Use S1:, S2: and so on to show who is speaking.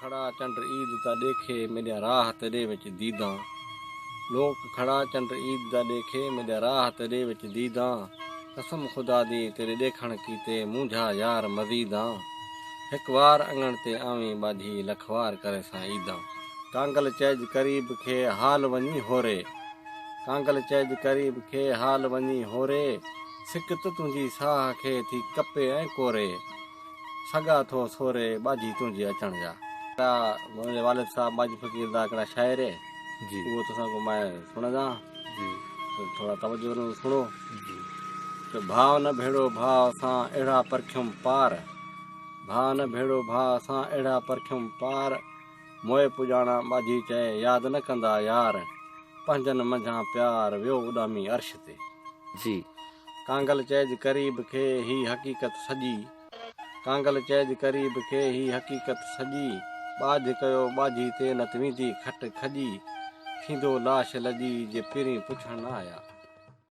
S1: खड़ा चंड ईद दा देखे मेरे राह तेरे विच दीदां। लोक खड़ा चंड ईद दा देखे मेरे राह तेरे विच दीदां। कसम खुदा दी तेरे देखण कीते मुंझा यार मज़ीदां। हिक वार अंगण ते आवी बाझी लखवार करे सां ईदां। कांगल चैज करीब खे हाल वञी होरे। कांगल चैज करीब खे हाल वञी होरे। सिकत तुंहिंजी साह खे थी कपे ऐं कोरे। सगा थो सोरे बाझी तुंहिंजे अचण जा। मुंहिंजे वालिद साहब बाजी फ़कीर दा हिकिड़ा शाइर
S2: जी
S1: उहो तोसां को मैं सुणंदा
S2: जी
S1: तो थोड़ा तवज्जो न सुणो।
S2: जी
S1: तो भाव न भेड़ो भाव सां अहिड़ा परखियुम पार। भाव न भेड़ो भाव सां अहिड़ा परखियुम पार। मोए पुॼाणा बाजी चए यादि न कंदा यार। पंहिंजनि मंझां प्यार वियो उॾामी अर्श ते।
S2: जी
S1: कांगल चैज करीब खे ही हक़ीक़त सॼी। कांगल चैज करीब खे ही हक़ीक़त सॼी। बाझ कयो बाझी ते न वेंदी खट खॼी। थींदो लाश लॼी जे पहिरीं पुछण न आया।